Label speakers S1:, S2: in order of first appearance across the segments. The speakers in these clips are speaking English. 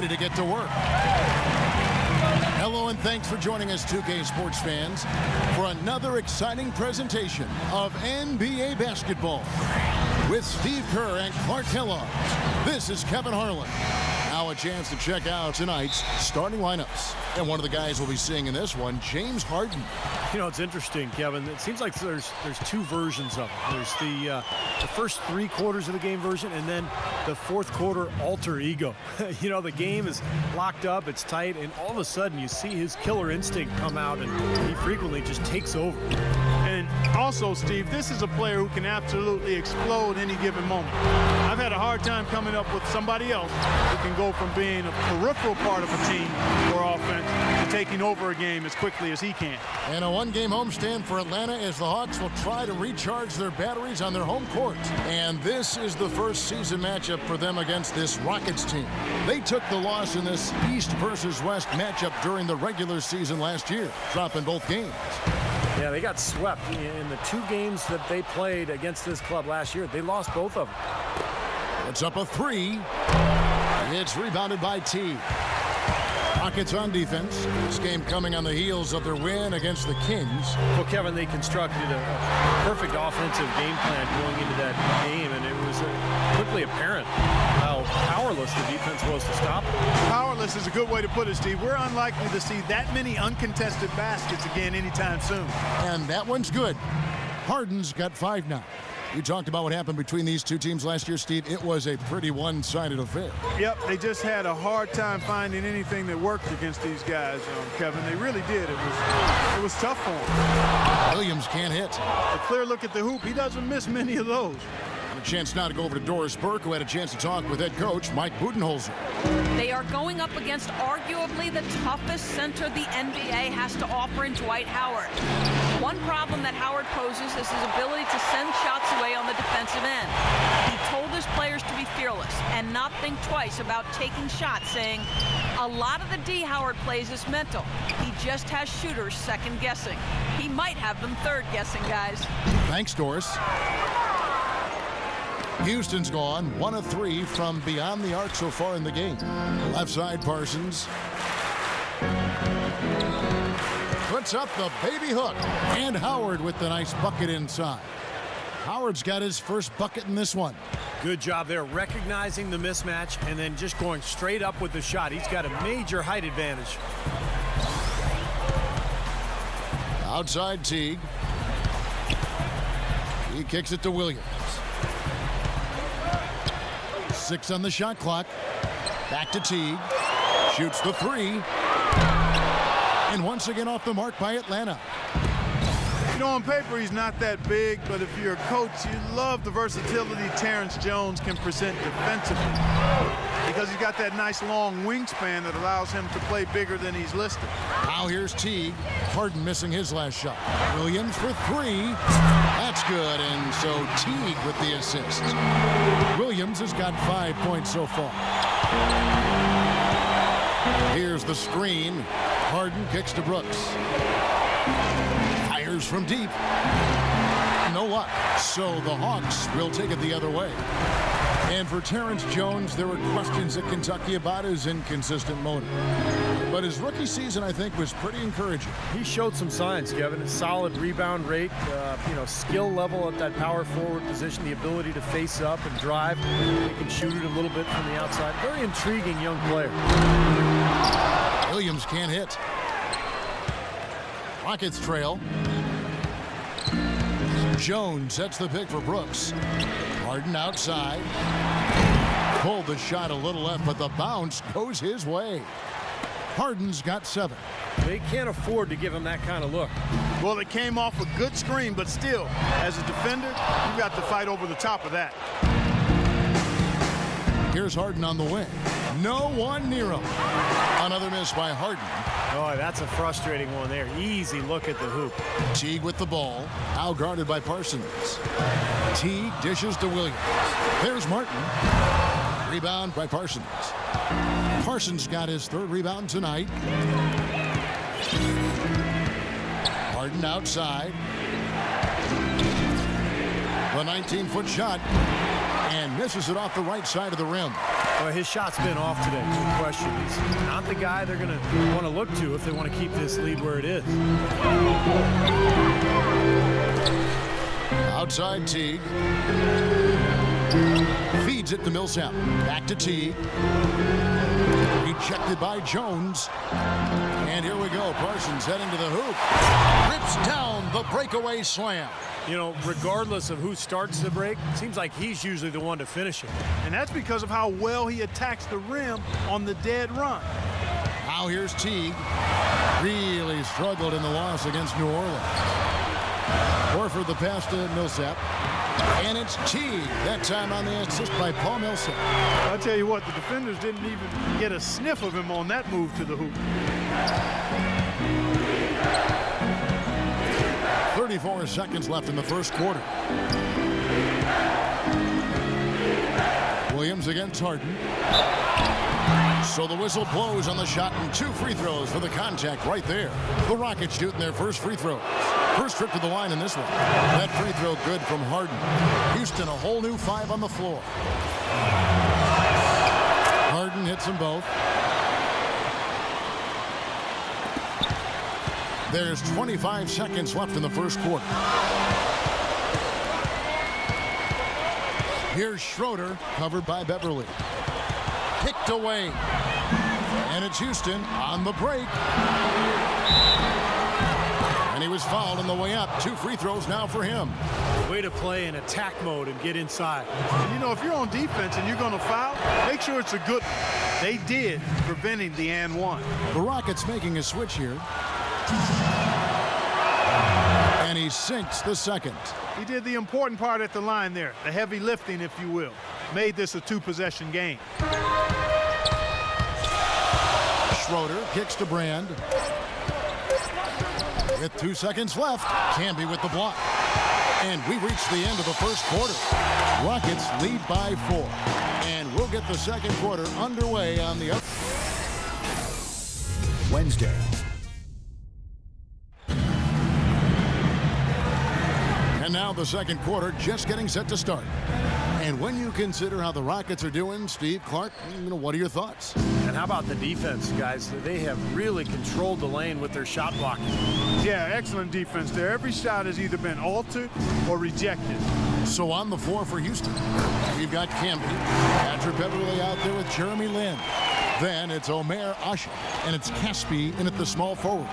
S1: To get to work. Hello and thanks for joining us, 2K Sports fans, for another exciting presentation of NBA basketball with Steve Kerr and Clark Kellogg. This is Kevin Harlan. Now a chance to check out tonight's starting lineups. And one of the guys we'll be seeing in this one, James Harden.
S2: You know, it's interesting, Kevin. It seems like there's two versions of it. There's the first 3 quarters of the game version, and then the fourth quarter alter ego. You know, the game is locked up, it's tight, and all of a sudden you see his killer instinct come out, and he frequently just takes over.
S3: And also, Steve, this is a player who can absolutely explode any given moment. I've had a hard time coming up with somebody else who can go from being a peripheral part of a team or offense to taking over a game as quickly as he can.
S1: And a one-game homestand for Atlanta as the Hawks will try to recharge their batteries on their home court. And this is the first season matchup for them against this Rockets team. They took the loss in this East versus West matchup during the regular season last year, dropping both games.
S2: Yeah, they got swept in the 2 games that they played against this club last year. They lost both of them.
S1: It's up a 3. It's rebounded by T. Rockets on defense. This game coming on the heels of their win against the Kings.
S2: Well, Kevin, they constructed a perfect offensive game plan going into that game, and it was quickly apparent how powerless the defense was to stop it.
S3: Powerless is a good way to put it, Steve. We're unlikely to see that many uncontested baskets again anytime soon.
S1: And that one's good. Harden's got 5 now. You talked about what happened between these two teams last year, Steve. It was a pretty one-sided affair.
S3: Yep, they just had a hard time finding anything that worked against these guys, Kevin. They really did. It was tough for them.
S1: Williams can't hit.
S3: A clear look at the hoop. He doesn't miss many of those.
S1: A chance now to go over to Doris Burke, who had a chance to talk with head coach Mike Budenholzer.
S4: They are going up against arguably the toughest center the NBA has to offer in Dwight Howard. One problem that Howard poses is his ability to send shots away on the defensive end. He told his players to be fearless and not think twice about taking shots, saying, a lot of the D Howard plays is mental. He just has shooters second-guessing. He might have them third-guessing, guys.
S1: Thanks, Doris. Houston's gone 1 of 3 from beyond the arc so far in the game. Left side, Parsons puts up the baby hook, and Howard with the nice bucket inside. Howard's got his first bucket in this one.
S2: Good job there, recognizing the mismatch and then just going straight up with the shot. He's got a major height advantage.
S1: Outside Teague. He kicks it to Williams. 6 on the shot clock. Back to Teague. Shoots the 3. And once again off the mark by Atlanta.
S3: You know, on paper, he's not that big, but if you're a coach, you love the versatility Terrence Jones can present defensively because he's got that nice long wingspan that allows him to play bigger than he's listed.
S1: Now here's Teague. Harden missing his last shot. Williams for 3. That's good, and so Teague with the assist. Williams has got 5 points so far. Here's the screen. Harden kicks to Brooks. Fires from deep. No luck. So the Hawks will take it the other way. And for Terrence Jones, there were questions at Kentucky about his inconsistent motor. But his rookie season, I think, was pretty encouraging.
S2: He showed some signs, Kevin. A solid rebound rate, skill level at that power forward position, the ability to face up and drive. He can shoot it a little bit from the outside. Very intriguing young player.
S1: Williams can't hit. Rockets trail. Jones sets the pick for Brooks. Harden outside. Pulled the shot a little left, but the bounce goes his way. Harden's got 7.
S2: They can't afford to give him that kind of look.
S3: Well, it came off a good screen, but still, as a defender, you've got to fight over the top of that.
S1: Here's Harden on the wing. No one near him. Another miss by Harden.
S2: Oh, that's a frustrating one there. Easy look at the hoop.
S1: Teague with the ball. Now guarded by Parsons. Teague dishes to Williams. There's Martin. Rebound by Parsons. Parsons got his 3rd rebound tonight. Harden outside. The 19-foot shot. And misses it off the right side of the rim.
S2: Well, his shot's been off today, no question. He's not the guy they're going to want to look to if they want to keep this lead where it is.
S1: Outside Teague. Feeds it to Millsap. Back to Teague. Rejected by Jones. And here we go. Parsons heading to the hoop. Rips down the breakaway slam.
S2: You know, regardless of who starts the break, it seems like he's usually the one to finish it.
S3: And that's because of how well he attacks the rim on the dead run.
S1: Now here's Teague. Really struggled in the loss against New Orleans. Horford the pass to Millsap. And it's Teague, that time on the assist by Paul Millsap.
S3: I'll tell you what, the defenders didn't even get a sniff of him on that move to the hoop.
S1: 34 seconds left in the first quarter. Williams against Harden. So the whistle blows on the shot and 2 free throws for the contact right there. The Rockets shooting their first free throws. First trip to the line in this one. That free throw good from Harden. Houston a whole new 5 on the floor. Harden hits them both. There's 25 seconds left in the first quarter. Here's Schroeder, covered by Beverly. Kicked away. And it's Houston on the break. And he was fouled on the way up. 2 free throws now for him.
S2: Way to play in attack mode and get inside.
S3: And, you know, if you're on defense and you're going to foul, make sure it's a good one. They did, preventing the and one.
S1: The Rockets making a switch here. And he sinks the second.
S3: He did the important part at the line there, the heavy lifting, if you will. Made this a 2-possession game.
S1: Schroeder kicks to Brand. With 2 seconds left, Camby with the block. And we reach the end of the first quarter. Rockets lead by 4. And we'll get the second quarter underway on the Wednesday. And now the second quarter just getting set to start. And when you consider how the Rockets are doing, Steve, Clark, what are your thoughts?
S2: And how about the defense, guys? They have really controlled the lane with their shot blocking.
S3: Yeah, excellent defense there. Every shot has either been altered or rejected.
S1: So on the floor for Houston, we've got Camby, Patrick Beverly out there with Jeremy Lin. Then it's Omer Asha, and it's Caspi in at the small forward.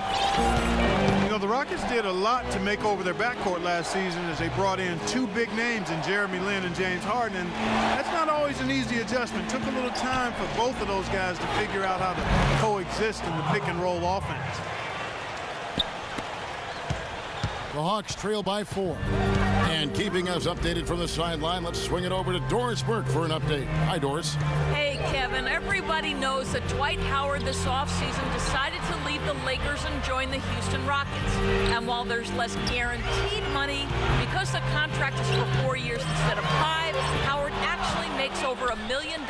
S3: You know, the Rockets did a lot to make over their backcourt last season as they brought in 2 big names in Jeremy Lin and James Harden. And that's not always an easy adjustment. Took a little time for both of those guys to figure out how to coexist in the pick-and-roll offense.
S1: The Hawks trail by 4. And keeping us updated from the sideline, let's swing it over to Doris Burke for an update. Hi, Doris.
S4: Hey, Kevin, everybody knows that Dwight Howard this offseason decided to leave the Lakers and join the Houston Rockets. And while there's less guaranteed money, because the contract is for 4 years instead of 5, Howard actually makes over $1 million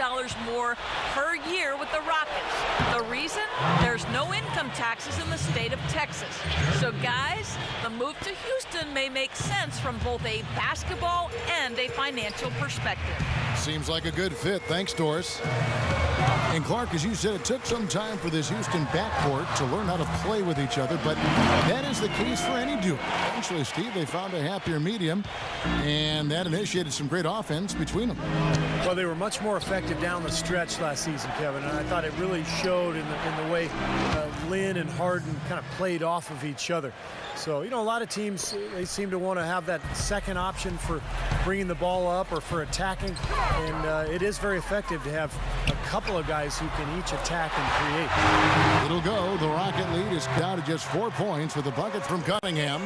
S4: more per year with the Rockets. The reason? There's no income taxes in the state of Texas. So, guys, the move to Houston may make sense from both a basketball and a financial perspective.
S1: Seems like a good fit. Thanks, Doris. And Clark, as you said, it took some time for this Houston backcourt to learn how to play with each other, but that is the case for any duo. Eventually, Steve, they found a happier medium, and that initiated some great offense between them.
S2: Well, they were much more effective down the stretch last season, Kevin, and I thought it really showed in the way Lin and Harden kind of played off of each other. So, you know, a lot of teams, they seem to want to have that second option for bringing the ball up or for attacking, and it is very effective to have a couple of guys who can each attack and create.
S1: It'll go. The Rocket lead is down to just 4 points with a bucket from Cunningham.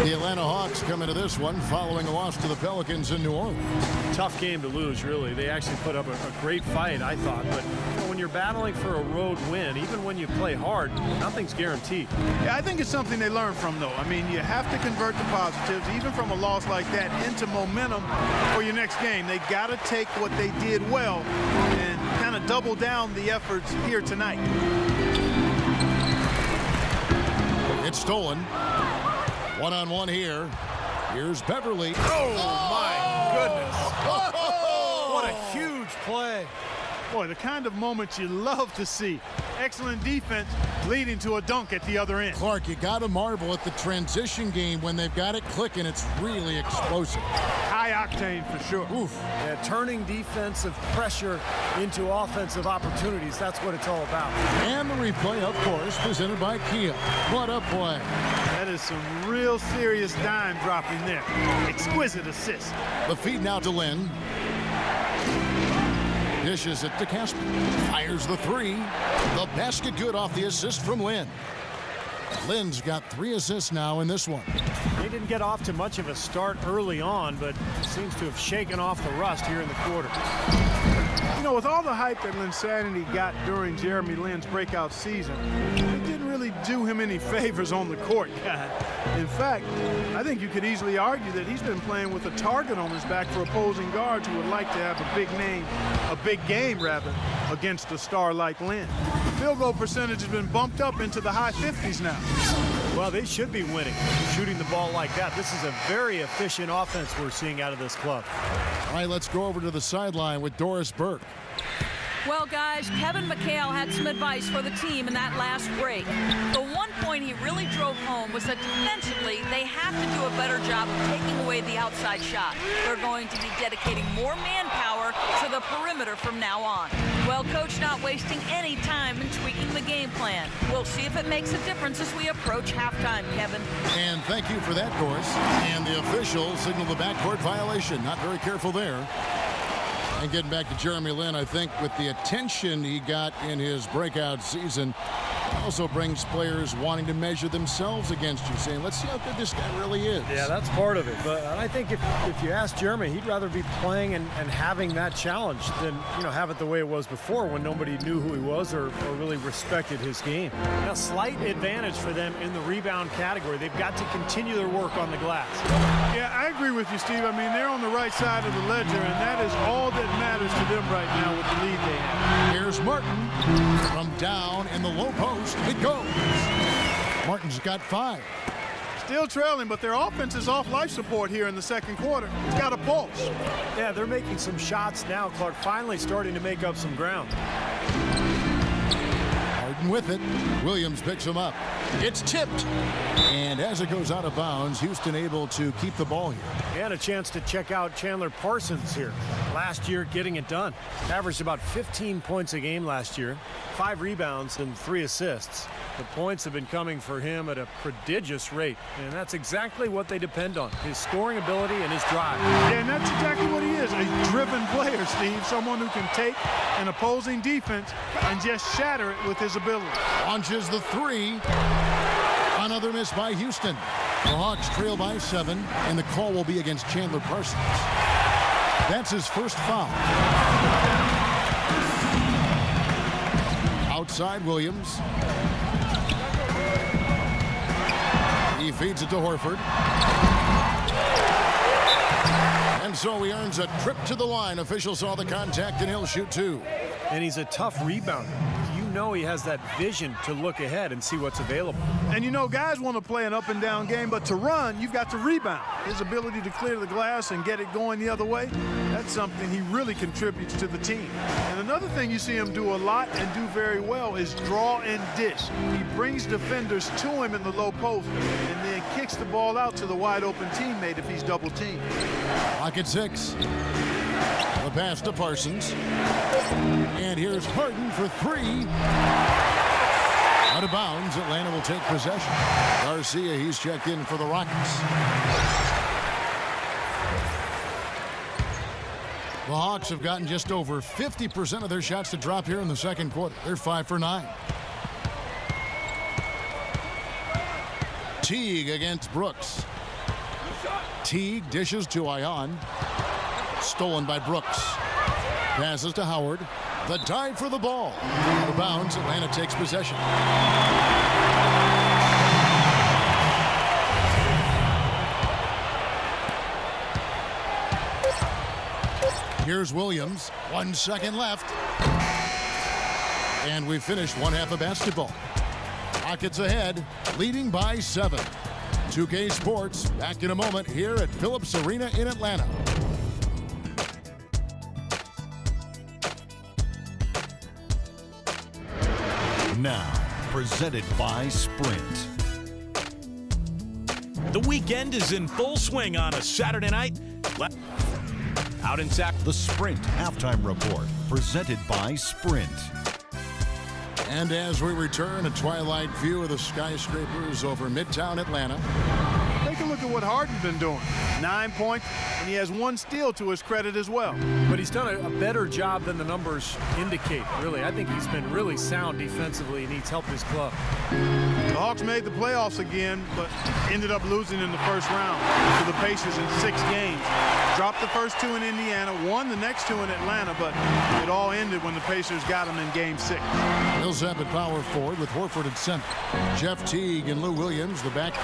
S1: The Atlanta Hawks come into this one following a loss to the Pelicans in New Orleans.
S2: Tough game to lose, really. They actually put up a great fight, I thought, but when you're battling for a road win, even when you play hard, nothing's guaranteed.
S3: Yeah, I think it's something they learn from, though. I mean, you have to convert the positives, even from a loss like that, into momentum for your next game. They got to take what they did well and kind of double down the efforts here tonight.
S1: It's stolen. One-on-one here. Here's Beverly.
S2: Oh, my goodness. What a huge play.
S3: Boy, the kind of moments you love to see. Excellent defense leading to a dunk at the other end.
S1: Clark, you got to marvel at the transition game when they've got it clicking. It's really explosive.
S3: High octane for sure.
S1: Oof.
S2: Yeah, turning defensive pressure into offensive opportunities. That's what it's all about.
S1: And the replay, of course, presented by Kia. What a play.
S3: That is some real serious dime dropping there. Exquisite assist.
S1: The feed now to Lynn. Dishes it to Casper. Fires the three. The basket good off the assist from Lynn. Lynn's got 3 assists now in this one.
S2: They didn't get off to much of a start early on, but seems to have shaken off the rust here in the quarter.
S3: You know, with all the hype that Linsanity got during Jeremy Lin's breakout season, it didn't really do him any favors on the court, guys. In fact, I think you could easily argue that he's been playing with a target on his back for opposing guards who would like to have a big game rather, against a star like Lin. Field goal percentage has been bumped up into the high 50s now.
S2: Well, they should be winning, shooting the ball like that. This is a very efficient offense we're seeing out of this club.
S1: All right, let's go over to the sideline with Doris Burke.
S4: Well, guys, Kevin McHale had some advice for the team in that last break. The one point he really drove home was that defensively, they have to do a better job of taking away the outside shot. They're going to be dedicating more manpower to the perimeter from now on. Well, Coach not wasting any time in tweaking the game plan. We'll see if it makes a difference as we approach halftime, Kevin.
S1: And thank you for that, Doris. And the officials signal the backcourt violation. Not very careful there. And getting back to Jeremy Lin, I think with the attention he got in his breakout season, also brings players wanting to measure themselves against you, saying, let's see how good this guy really is.
S2: Yeah, that's part of it. But I think if you ask Jeremy, he'd rather be playing and having that challenge than, have it the way it was before when nobody knew who he was or really respected his game. Now, slight advantage for them in the rebound category. They've got to continue their work on the glass.
S3: Yeah, I agree with you, Steve. I mean, they're on the right side of the ledger, and that is all that matters to them right now with the lead they have.
S1: Here's Martin from down in the low post. It goes. Martin's got 5.
S3: Still trailing, but their offense is off life support here in the second quarter. It's got a pulse.
S2: Yeah, they're making some shots now. Clark finally starting to make up some ground.
S1: Harden with it. Williams picks him up. It's tipped. And as it goes out of bounds, Houston able to keep the ball here.
S2: And a chance to check out Chandler Parsons here. Last year, getting it done. Averaged about 15 points a game last year. 5 rebounds and 3 assists. The points have been coming for him at a prodigious rate. And that's exactly what they depend on. His scoring ability and his drive.
S3: Yeah, and that's exactly what he is. A driven player, Steve. Someone who can take an opposing defense and just shatter it with his ability.
S1: Launches the 3. Another miss by Houston. The Hawks trail by 7, and the call will be against Chandler Parsons. That's his first foul. Outside Williams. He feeds it to Horford. And so he earns a trip to the line. Officials saw the contact, and he'll shoot 2.
S2: And he's a tough rebounder. He has that vision to look ahead and see what's available.
S3: And guys want to play an up and down game, but to run, you've got to rebound. His ability to clear the glass and get it going the other way, that's something he really contributes to the team. And another thing you see him do a lot and do very well is draw and dish. He brings defenders to him in the low post and then kicks the ball out to the wide open teammate if he's double teamed.
S1: Clock at 6. The pass to Parsons. And here's Harden for 3. Out of bounds, Atlanta will take possession. Garcia, he's checked in for the Rockets. The Hawks have gotten just over 50% of their shots to drop here in the second quarter. They're 5 for 9. Teague against Brooks. Teague dishes to Ion. Stolen by Brooks. Passes to Howard. The dive for the ball. Out of bounds, Atlanta takes possession. Here's Williams. 1 second left. And we finished one half of basketball. Rockets ahead, leading by 7. 2K Sports back in a moment here at Phillips Arena in Atlanta.
S5: Now, presented by Sprint.
S6: The weekend is in full swing on a Saturday night. Out in Sac.
S5: The Sprint Halftime Report, presented by Sprint.
S1: And as we return, a twilight view of the skyscrapers over Midtown Atlanta.
S3: Take a look at what Harden's been doing. 9 points, and he has 1 steal to his credit as well.
S2: But he's done a better job than the numbers indicate, really. I think he's been really sound defensively, and he's helped his club.
S3: The Hawks made the playoffs again, but ended up losing in the first round to the Pacers in 6 games. Dropped the first 2 in Indiana, won the next 2 in Atlanta, but it all ended when the Pacers got them in Game 6.
S1: Millsap at power forward with Horford at center. Jeff Teague and Lou Williams, the back,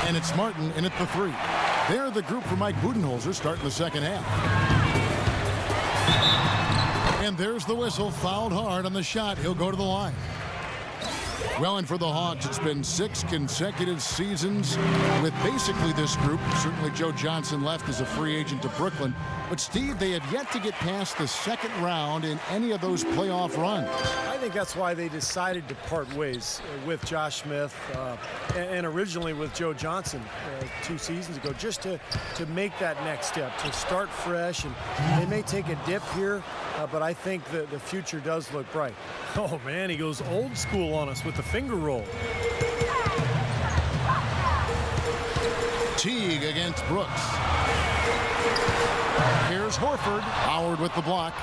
S1: and it's Martin in at the 3. They're the group for Mike Budenholzer starting the second half. And there's the whistle, fouled hard on the shot. He'll go to the line. Well, and for the Hawks, it's been 6 consecutive seasons with basically this group. Certainly Joe Johnson left as a free agent to Brooklyn. But, Steve, they have yet to get past the second round in any of those playoff runs.
S2: I think that's why they decided to part ways with Josh Smith and originally with Joe Johnson 2 seasons ago, just to make that next step, to start fresh. And they may take a dip here, but I think the future does look bright. Oh, man, he goes old school on us with the finger roll.
S1: Teague against Brooks. Here's Horford. Howard with the block.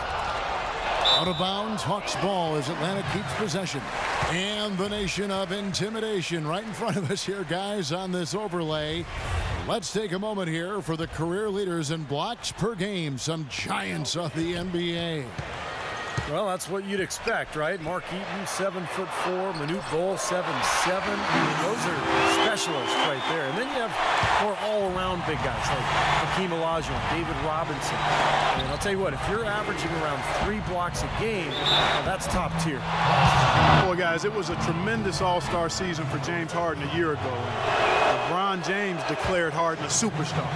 S1: Out of bounds, Hawks ball as Atlanta keeps possession. And the nation of intimidation right in front of us here, guys, on this overlay. Let's take a moment here for the career leaders in blocks per game, some giants of the NBA.
S2: Well, that's what you'd expect, right? Mark Eaton, 7'4", Manute Bol, 7'7". Those are specialists right there. And then you have more all-around big guys like Hakeem Olajuwon, David Robinson. And I'll tell you what, if you're averaging around 3 blocks a game, well, that's top tier.
S3: Boy, guys, it was a tremendous all-star season for James Harden a year ago. LeBron James declared Harden a superstar.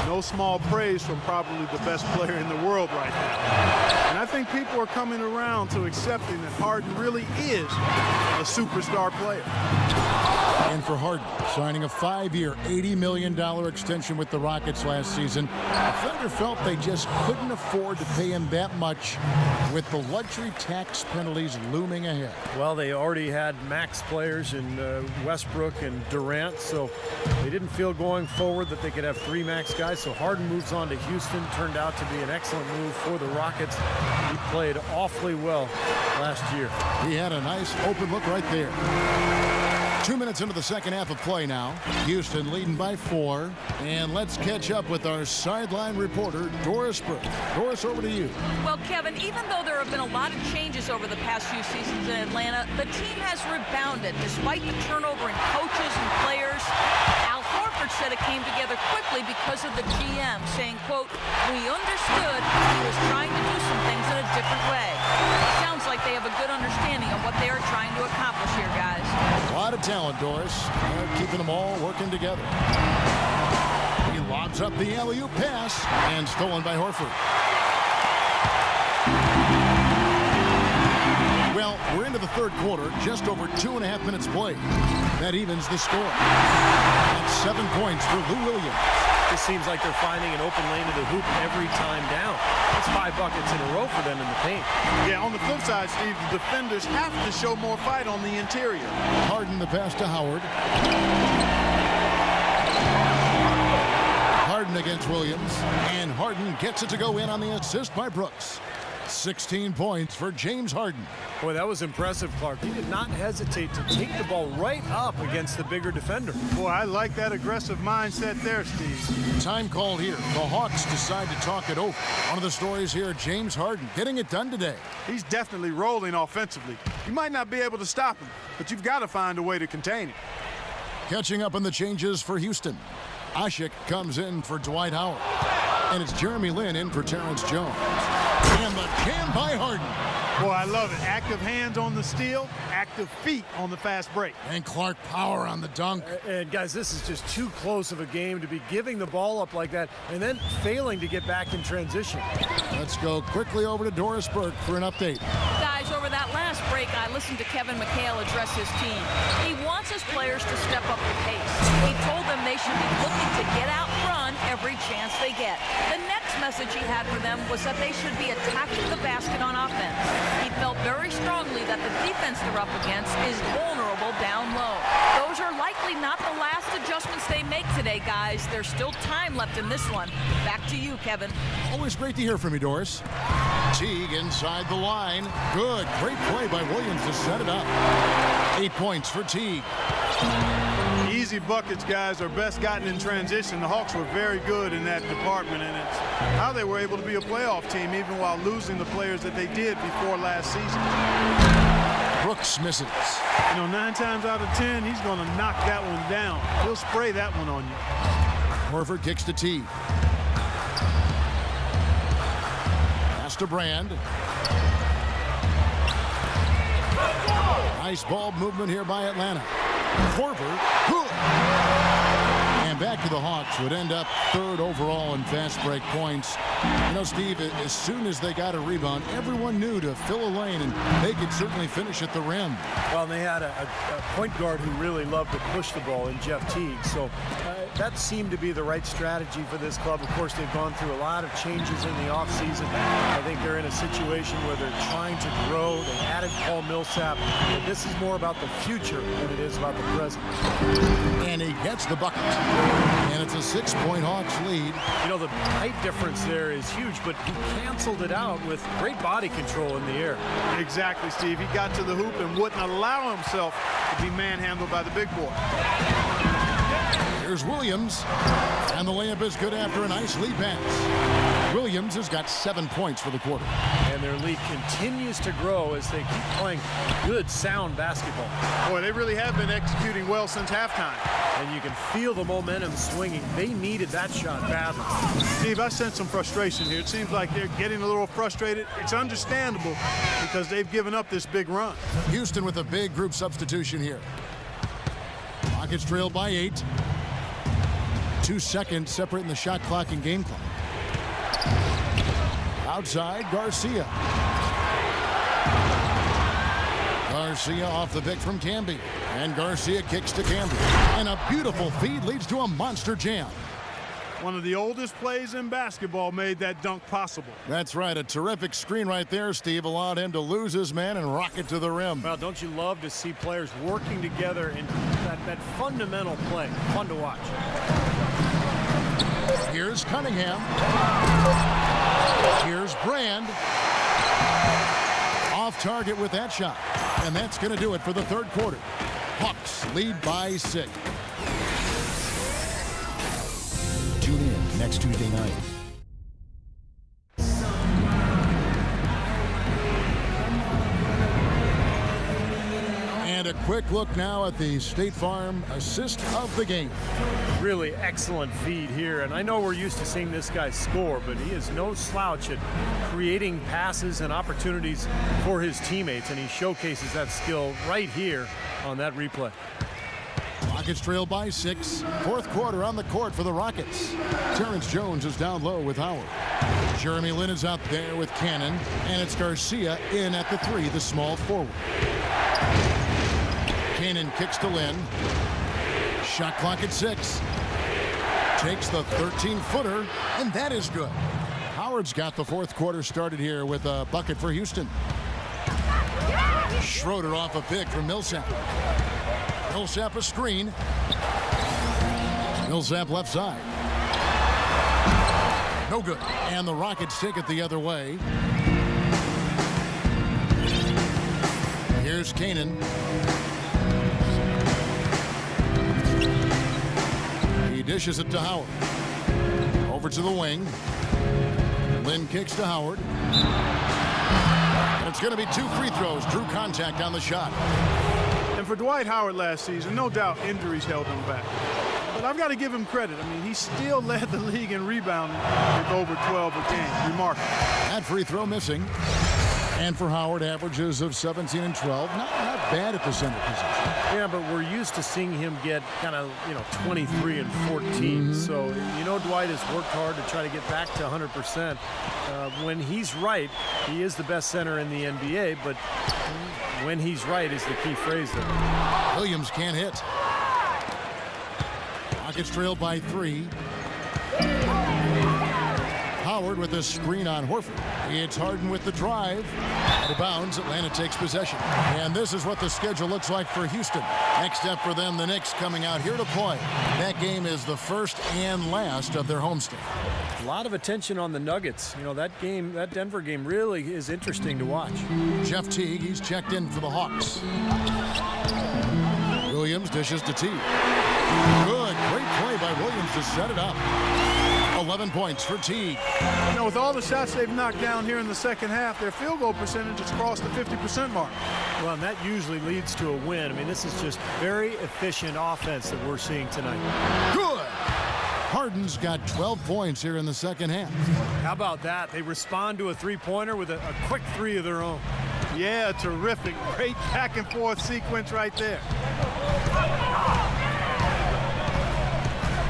S3: No small praise from probably the best player in the world right now. And I think people are coming around to accepting that Harden really is a superstar player.
S1: And for Harden, signing a 5-year, $80 million extension with the Rockets last season, the Thunder felt they just couldn't afford to pay him that much with the luxury tax penalties looming ahead.
S2: Well, they already had max players in Westbrook and Durant, so they didn't feel going forward that they could have 3 max guys. So Harden moves on to Houston. Turned out to be an excellent move for the Rockets. He played awfully well last year.
S1: He had a nice open look right there. 2 minutes into the second half of play now. Houston leading by 4. And let's catch up with our sideline reporter, Doris Burke. Doris, over to you.
S4: Well, Kevin, even though there have been a lot of changes over the past few seasons in Atlanta, the team has rebounded despite the turnover in coaches and players. Al Horford said it came together quickly because of the GM, saying, quote, "We understood he was trying to do some things in a different way." Sounds like they have a good understanding of what they are trying to accomplish here, guys.
S1: A lot of talent, Doris. Keeping them all working together. He lobs up the alley-oop pass and stolen by Horford. Well, we're into the third quarter, just over 2.5 minutes played. That evens the score. That's 7 points for Lou Williams.
S2: It seems like they're finding an open lane to the hoop every time down. That's 5 buckets in a row for them in the paint.
S3: Yeah, on the flip side, Steve, the defenders have to show more fight on the interior.
S1: Harden the pass to Howard. Harden against Williams. And Harden gets it to go in on the assist by Brooks. 16 points for James Harden.
S2: Boy, that was impressive, Clark. He did not hesitate to take the ball right up against the bigger defender.
S3: Boy, I like that aggressive mindset there, Steve.
S1: Time called here. The Hawks decide to talk it over. One of the stories here, James Harden getting it done today.
S3: He's definitely rolling offensively. You might not be able to stop him, but you've got to find a way to contain him.
S1: Catching up on the changes for Houston. Ashik comes in for Dwight Howard. And it's Jeremy Lin in for Terrence Jones. And the jam by Harden.
S3: Boy, I love it. Active hands on the steal, active feet on the fast break.
S1: And Clark Power on the dunk.
S2: And guys, this is just too close of a game to be giving the ball up like that and then failing to get back in transition.
S1: Let's go quickly over to Doris Burke for an update.
S4: Guys, over that last break, I listened to Kevin McHale address his team. He wants his players to step up the pace. He told them they should be looking to get out and run every chance they get. The next message he had for them was that they should be attacking the basket on offense. He felt very strongly that the defense they're up against is vulnerable down low. Those are likely not the last adjustments they make today, guys. There's still time left in this one. Back to you, Kevin.
S1: Always great to hear from you, Doris. Teague inside the line. Good. Great play by Williams to set it up. 8 points for Teague.
S3: Easy buckets, guys, are best gotten in transition. The Hawks were very good in that department, and it's how they were able to be a playoff team even while losing the players that they did before last season.
S1: Brooks misses.
S3: You know, 9 times out of 10, he's going to knock that one down. He'll spray that one on you.
S1: Horford kicks to Teague. Pass to Brand. Nice ball movement here by Atlanta. Horford. Good. And back to the Hawks, would end up 3rd overall in fast break points. You know, Steve, as soon as they got a rebound, everyone knew to fill a lane, and they could certainly finish at the rim.
S2: Well, they had a point guard who really loved to push the ball in Jeff Teague. So that seemed to be the right strategy for this club. Of course, they've gone through a lot of changes in the offseason. I think they're in a situation where they're trying to grow. They added Paul Millsap. But this is more about the future than it is about the present.
S1: And he gets the bucket. And it's a 6-point Hawks lead.
S2: You know, the height difference there is huge, but he canceled it out with great body control in the air.
S3: Exactly, Steve. He got to the hoop and wouldn't allow himself to be manhandled by the big boy.
S1: Here's Williams, and the layup is good after a nice lead pass. Williams has got 7 points for the quarter.
S2: And their lead continues to grow as they keep playing good, sound basketball.
S3: Boy, they really have been executing well since halftime.
S2: And you can feel the momentum swinging. They needed that shot badly.
S3: Steve, I sense some frustration here. It seems like they're getting a little frustrated. It's understandable because they've given up this big run.
S1: Houston with a big group substitution here. Rockets trailed by 8. 2 seconds separating the shot clock and game clock. Outside, Garcia. Garcia off the pick from Camby. And Garcia kicks to Camby. And a beautiful feed leads to a monster jam.
S3: One of the oldest plays in basketball made that dunk possible.
S1: That's right. A terrific screen right there, Steve. Allowed him to lose his man and rock it to the rim.
S2: Well, don't you love to see players working together in that fundamental play? Fun to watch.
S1: Here's Cunningham. Here's Brand. Off target with that shot. And that's going to do it for the 3rd quarter. Hawks lead by 6.
S5: Tune in next Tuesday night.
S1: And a quick look now at the State Farm assist of the game.
S2: Really excellent feed here, and I know we're used to seeing this guy score, but he is no slouch at creating passes and opportunities for his teammates, and he showcases that skill right here on that replay.
S1: Rockets trail by 6. 4th quarter on the court for the Rockets. Terrence Jones is down low with Howard. Jeremy Lin is out there with Cannon, and it's Garcia in at the 3, the small forward. Cannon kicks to Lin. Shot clock at 6. Takes the 13-footer, and that is good. Howard's got the 4th quarter started here with a bucket for Houston. Schroeder off a pick from Millsap. Millsap a screen. Millsap left side. No good. And the Rockets take it the other way. Here's Cannon. He dishes it to Howard. Over to the wing. Lin kicks to Howard. And it's going to be 2 free throws. Drew contact on the shot.
S3: And for Dwight Howard last season, no doubt injuries held him back. But I've got to give him credit. I mean, he still led the league in rebounding with over 12 a game. Remarkable.
S1: That free throw missing. And for Howard, averages of 17 and 12. Not bad at the center position.
S2: Yeah, but we're used to seeing him get kind of, 23 and 14. So, Dwight has worked hard to try to get back to 100%. When he's right, he is the best center in the NBA, but when he's right is the key phrase there.
S1: Williams can't hit. Rockets trailed by 3. Howard with a screen on Horford. It's Harden with the drive. Out of bounds, Atlanta takes possession. And this is what the schedule looks like for Houston. Next up for them, the Knicks coming out here to play. That game is the first and last of their homestand.
S2: A lot of attention on the Nuggets. That Denver game really is interesting to watch.
S1: Jeff Teague, he's checked in for the Hawks. Williams dishes to Teague. Good, great play by Williams to set it up. 11 points for Teague.
S3: With all the shots they've knocked down here in the second half, their field goal percentage has crossed the 50% mark.
S2: Well, and that usually leads to a win. I mean, this is just very efficient offense that we're seeing tonight.
S1: Good. Harden's got 12 points here in the second half.
S2: How about that? They respond to a three-pointer with a quick three of their own.
S3: Yeah, terrific. Great back and forth sequence right there.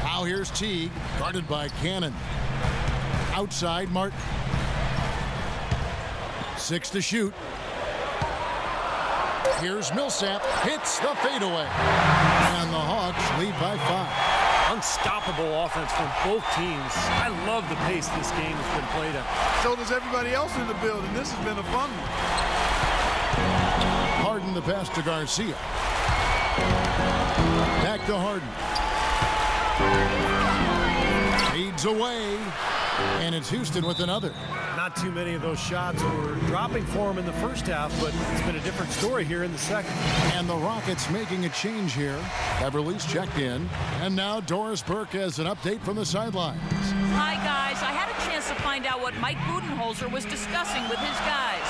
S1: Now here's Teague, guarded by Cannon. Outside, Martin. 6 to shoot. Here's Millsap, hits the fadeaway. And the Hawks lead by 5.
S2: Unstoppable offense from both teams. I love the pace this game has been played at.
S3: So does everybody else in the building. This has been a fun one.
S1: Harden the pass to Garcia. Back to Harden. Feeds away. And it's Houston with another.
S2: Not too many of those shots were dropping for him in the first half, but it's been a different story here in the second.
S1: And the Rockets making a change here. Beverly's checked in. And now Doris Burke has an update from the sidelines.
S4: Hi, guys. I had a chance to find out what Mike Budenholzer was discussing with his guys.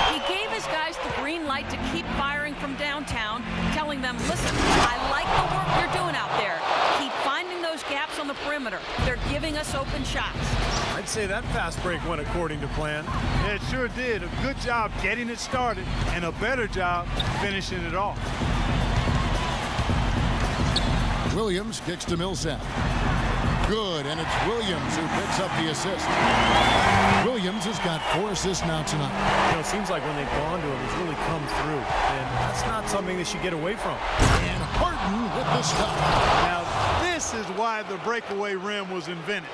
S4: He gave his guys the green light to keep firing from downtown, telling them, listen, I like the work you're doing out there. Keep finding those gaps on the perimeter. They're giving us open shots.
S2: I'd say that fast break went according to plan.
S3: Yeah, it sure did. A good job getting it started and a better job finishing it off.
S1: Williams kicks to Millsap. Good, and it's Williams who picks up the assist. Williams has got 4 assists now tonight.
S2: It seems like when they've gone to him, he's really come through. And that's not something they should get away from.
S1: And Harden with the stop.
S3: Now, this is why the breakaway rim was invented.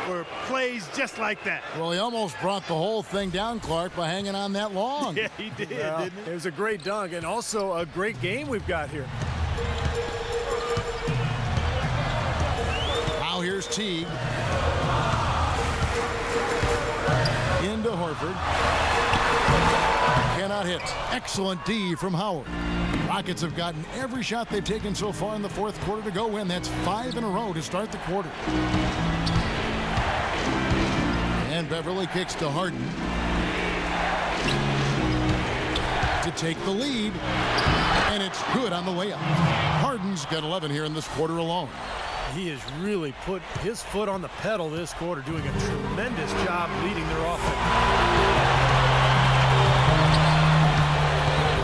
S3: For plays just like that.
S1: Well, he almost brought the whole thing down, Clark, by hanging on that long.
S3: Yeah, he did,
S2: Well,
S3: didn't he?
S2: it was a great dunk and also a great game we've got here.
S1: Now here's Teague. Into Horford. Cannot hit. Excellent D from Howard. Rockets have gotten every shot they've taken so far in the fourth quarter to go in. That's 5 in a row to start the quarter. And Beverly kicks to Harden to take the lead. And it's good on the way up. Harden's got 11 here in this quarter alone.
S2: He has really put his foot on the pedal this quarter, doing a tremendous job leading their offense.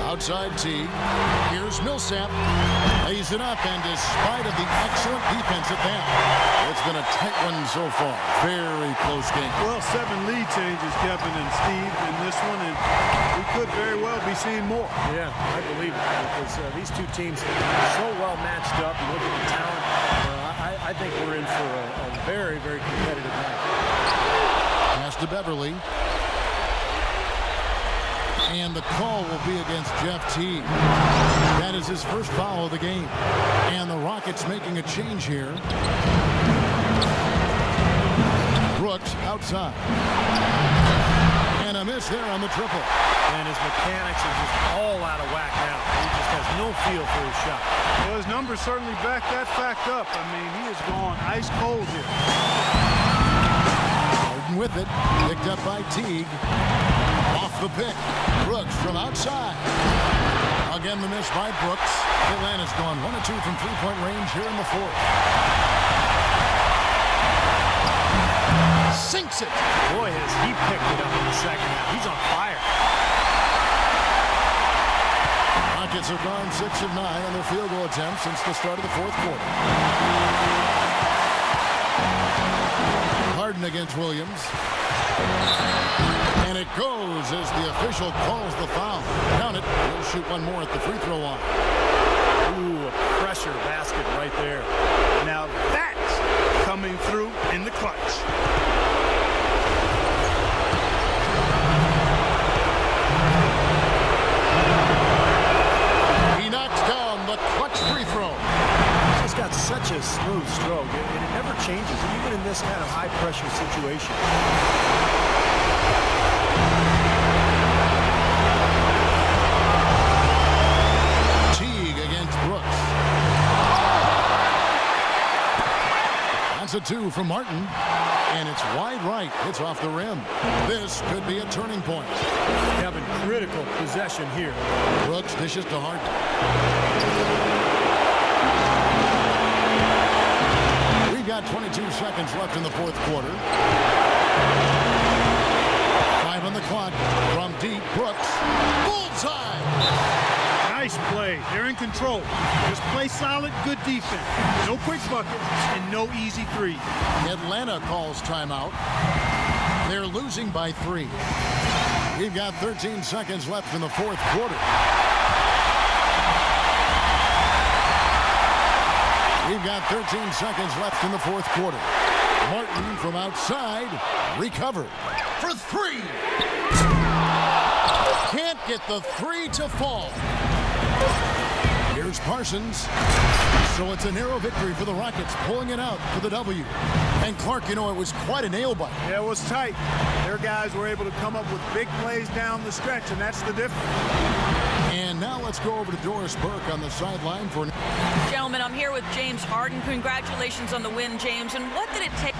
S1: Outside Teague. Here's Millsap. Lays it up, and despite of the excellent defense at that, it's been a tight one so far. Very close game.
S3: Well, 7 lead changes, Kevin and Steve, in this one, and we could very well be seeing more.
S2: Yeah, I believe it, because these two teams are so well matched up. You look at the talent. I think we're in for a very, very competitive night.
S1: Pass to Beverly. And the call will be against Jeff Teague. That is his first foul of the game. And the Rockets making a change here. Brooks outside. And a miss there on the triple.
S2: And his mechanics are just all out of whack now. He just has no feel for his shot.
S3: Well, his numbers certainly back that fact up. I mean, he has gone ice cold here.
S1: Harden with it. Picked up by Teague. Off the pick. Brooks from outside. Again, the miss by Brooks. Atlanta's gone 1 of 2 from three-point range here in the fourth. Sinks it.
S2: Boy, has he picked it up in the second half. He's on fire.
S1: Rockets have gone 6 of 9 on their field goal attempts since the start of the fourth quarter. Harden against Williams. And it goes as the official calls the foul. Count it. He'll shoot one more at the free throw line.
S2: Ooh, a pressure basket right there.
S3: Now that's coming through in the clutch.
S1: He knocks down the clutch free throw.
S2: He's got such a smooth stroke. It never changes, even in this kind of high-pressure situation.
S1: A 2 from Martin, and it's wide right. It's off the rim. This could be a turning point.
S2: Having critical possession here.
S1: Brooks dishes to Harden. We've got 22 seconds left in the fourth quarter. 5 on the clock. From deep, Brooks. Bullseye!
S3: Nice play. They're in control. Just play solid, good defense. No quick buckets and no easy threes.
S1: Atlanta calls timeout. They're losing by 3. We've got 13 seconds left in the fourth quarter. We've got 13 seconds left in the fourth quarter. Martin from outside, recovered for 3. Can't get the 3 to fall. Here's Parsons. So it's a narrow victory for the Rockets, pulling it out for the W. And Clark, you know, it was quite a nail biter.
S3: Yeah, it was tight. Their guys were able to come up with big plays down the stretch, and that's the difference.
S1: And now let's go over to Doris Burke on the sideline for...
S4: Gentlemen, I'm here with James Harden. Congratulations on the win, James. And what did it take?